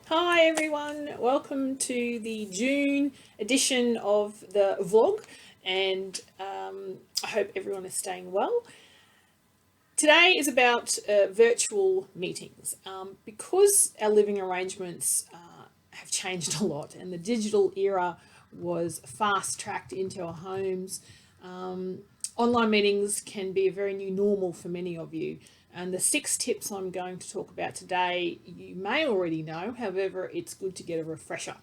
Hi everyone, welcome to the June edition of the vlog, and I hope everyone is staying well. Today is about virtual meetings. Because our living arrangements have changed a lot and the digital era was fast-tracked into our homes, online meetings can be a very new normal for many of you. And the 6 tips I'm going to talk about today, you may already know, however, it's good to get a refresher.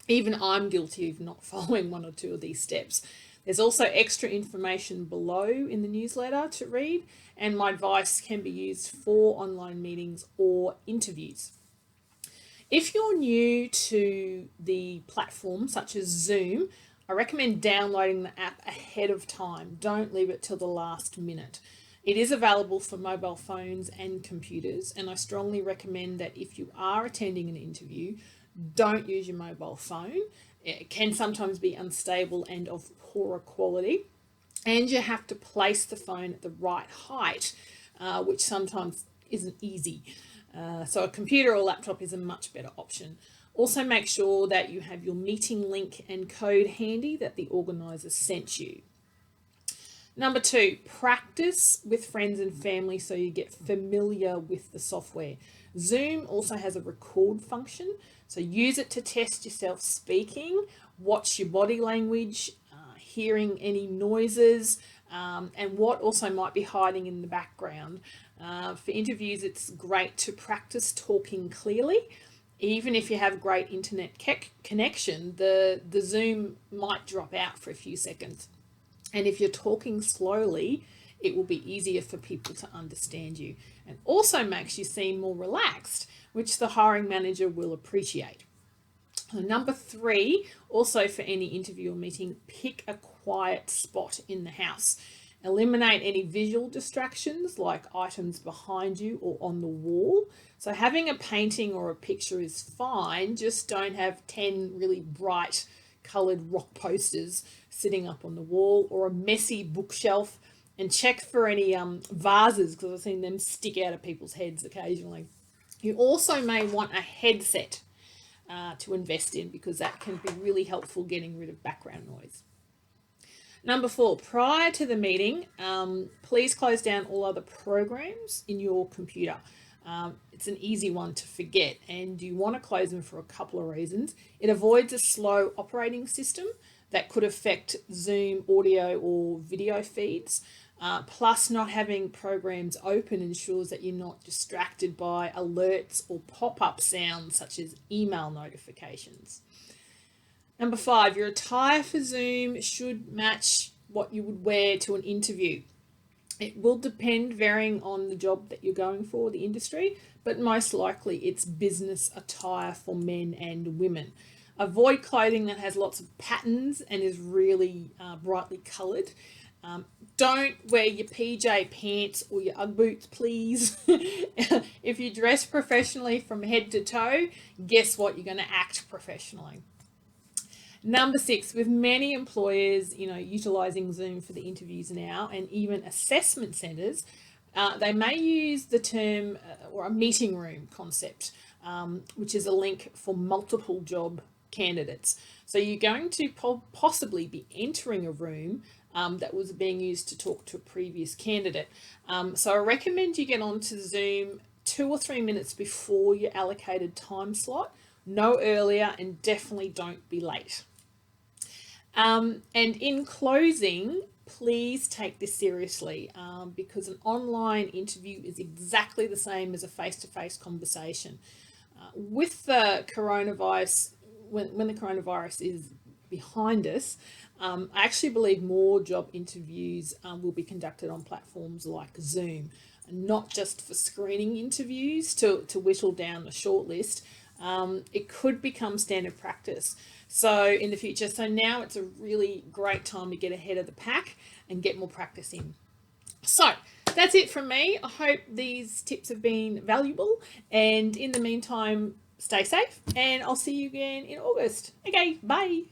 Even I'm guilty of not following 1 or 2 of these steps. There's also extra information below in the newsletter to read, and my advice can be used for online meetings or interviews. If you're new to the platform, such as Zoom, I recommend downloading the app ahead of time. Don't leave it till the last minute. It is available for mobile phones and computers, and I strongly recommend that if you are attending an interview, don't use your mobile phone. It can sometimes be unstable and of poorer quality, and you have to place the phone at the right height, which sometimes isn't easy. So a computer or laptop is a much better option. Also make sure that you have your meeting link and code handy that the organizer sent you. Number 2, practice with friends and family so you get familiar with the software. Zoom also has a record function, so use it to test yourself speaking, watch your body language, hearing any noises, and what also might be hiding in the background. For interviews, it's great to practice talking clearly. Even if you have great internet connection, the Zoom might drop out for a few seconds. And if you're talking slowly, it will be easier for people to understand you, and also makes you seem more relaxed, which the hiring manager will appreciate. Number 3, also for any interview or meeting, pick a quiet spot in the house. Eliminate any visual distractions like items behind you or on the wall. So having a painting or a picture is fine, just don't have 10 really bright coloured rock posters sitting up on the wall or a messy bookshelf, and check for any vases, because I've seen them stick out of people's heads occasionally. You also may want a headset to invest in, because that can be really helpful getting rid of background noise. Number 4, prior to the meeting, please close down all other programs in your computer. It's an easy one to forget, and you want to close them for a couple of reasons. It avoids a slow operating system that could affect Zoom audio or video feeds. Plus, not having programs open ensures that you're not distracted by alerts or pop-up sounds such as email notifications. Number 5, your attire for Zoom should match what you would wear to an interview. It will depend, varying on the job that you're going for, the industry, but most likely it's business attire for men and women. Avoid clothing that has lots of patterns and is really brightly coloured. Don't wear your PJ pants or your Ugg boots, please. If you dress professionally from head to toe, guess what? You're going to act professionally. Number 6, with many employers, utilising Zoom for the interviews now, and even assessment centres, they may use the term or a meeting room concept, which is a link for multiple job candidates. So you're going to possibly be entering a room that was being used to talk to a previous candidate. So I recommend you get onto Zoom 2 or 3 minutes before your allocated time slot, no earlier, and definitely don't be late. And in closing, please take this seriously, because an online interview is exactly the same as a face-to-face conversation. With the coronavirus, when the coronavirus is behind us, I actually believe more job interviews will be conducted on platforms like Zoom, not just for screening interviews to whittle down the shortlist. It could become standard practice in the future. So now it's a really great time to get ahead of the pack and get more practice in. So that's it from me. I hope these tips have been valuable, and in the meantime, stay safe, and I'll see you again in August. Okay, bye.